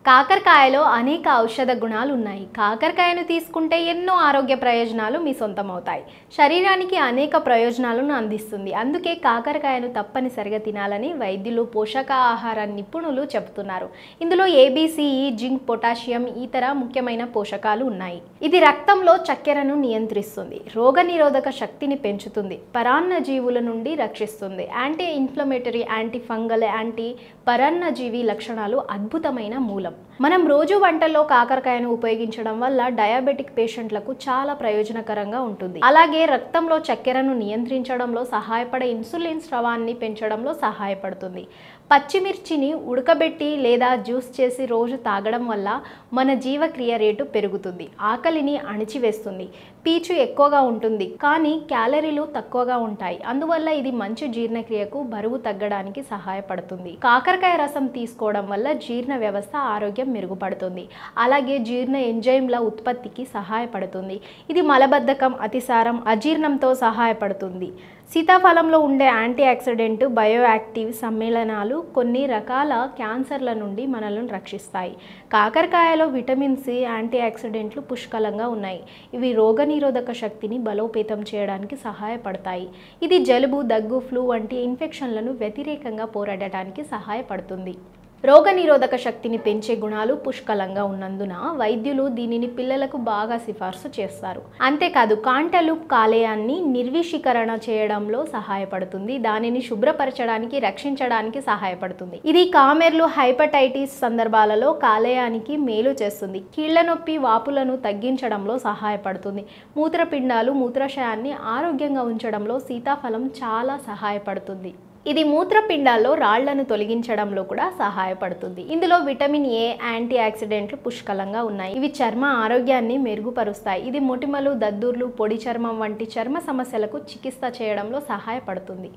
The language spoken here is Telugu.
కాకరకాయలో అనేక ఔషధ గుణాలు ఉన్నాయి. కాకరకాయను తీసుకుంటే ఎన్నో ఆరోగ్య ప్రయోజనాలు మీ సొంతమవుతాయి. శరీరానికి అనేక ప్రయోజనాలను అందిస్తుంది. అందుకే కాకరకాయను తప్పనిసరిగా తినాలని వైద్యులు, పోషకాహార నిపుణులు చెబుతున్నారు. ఇందులో ఏబిసిఇ, జింక్, పొటాషియం, ఇతర ముఖ్యమైన పోషకాలు ఉన్నాయి. ఇది రక్తంలో చక్కెరను నియంత్రిస్తుంది, రోగనిరోధక శక్తిని పెంచుతుంది, పరాన్నజీవుల నుండి రక్షిస్తుంది. Anti inflammatory, anti fungal, anti పరాన్నజీవి లక్షణాలు అద్భుతమైన మూలం. మనం రోజు వంటల్లో కాకరకాయను ఉపయోగించడం వల్ల డయాబెటిక్ పేషెంట్లకు చాలా ప్రయోజనకరంగా ఉంటుంది. అలాగే రక్తంలో చక్కెరను నియంత్రించడంలో సహాయపడే ఇన్సులిన్ స్రవాన్ని పెంచడంలో సహాయపడుతుంది. పచ్చిమిర్చిని ఉడకబెట్టి లేదా జ్యూస్ చేసి రోజు తాగడం వల్ల మన జీవక్రియ రేటు పెరుగుతుంది, ఆకలిని అణిచివేస్తుంది. పీచు ఎక్కువగా ఉంటుంది కానీ క్యాలరీలు తక్కువగా ఉంటాయి. అందువల్ల ఇది మంచి జీర్ణక్రియకు, బరువు తగ్గడానికి సహాయపడుతుంది. కాకరకాయ రసం తీసుకోవడం వల్ల జీర్ణ వ్యవస్థ ఆరోగ్యం మెరుగుపడుతుంది. అలాగే జీర్ణ ఎంజైమ్ల ఉత్పత్తికి సహాయపడుతుంది. ఇది మలబద్ధకం, అతిసారం, అజీర్ణంతో సహాయపడుతుంది. సీతాఫలంలో ఉండే యాంటీ ఆక్సిడెంట్, బయోయాక్టివ్ సమ్మేళనాలు కొన్ని రకాల క్యాన్సర్ల నుండి మనల్ని రక్షిస్తాయి. కాకరకాయలో విటమిన్ సి, యాంటీ ఆక్సిడెంట్లు పుష్కలంగా ఉన్నాయి. ఇవి రోగనిరోధక శక్తిని బలోపేతం చేయడానికి సహాయపడతాయి. ఇది జలుబు, దగ్గు, ఫ్లూ వంటి ఇన్ఫెక్షన్లను వ్యతిరేకంగా పోరాడటానికి సహాయపడుతుంది. రోగనిరోధక శక్తిని పెంచే గుణాలు పుష్కలంగా ఉన్నందున వైద్యులు దీనిని పిల్లలకు బాగా సిఫార్సు చేస్తారు. అంతేకాదు కాంటలు కాలేయాన్ని నిర్విషీకరణ చేయడంలో సహాయపడుతుంది. దానిని శుభ్రపరచడానికి, రక్షించడానికి సహాయపడుతుంది. ఇది కామెర్లు, హెపటైటిస్ సందర్భాలలో కాలేయానికి మేలు చేస్తుంది. కీళ్ల నొప్పి, వాపులను తగ్గించడంలో సహాయపడుతుంది. మూత్రపిండాలు, మూత్రాశయాన్ని ఆరోగ్యంగా ఉంచడంలో సీతాఫలం చాలా సహాయపడుతుంది. ఇది మూత్రపిండాల్లో రాళ్లను తొలగించడంలో కూడా సహాయపడుతుంది. ఇందులో విటమిన్ ఏ, యాంటీ ఆక్సిడెంట్లు పుష్కలంగా ఉన్నాయి. ఇవి చర్మ ఆరోగ్యాన్ని మెరుగుపరుస్తాయి. ఇది మొటిమలు, దద్దుర్లు, పొడి చర్మం వంటి చర్మ సమస్యలకు చికిత్స చేయడంలో సహాయపడుతుంది.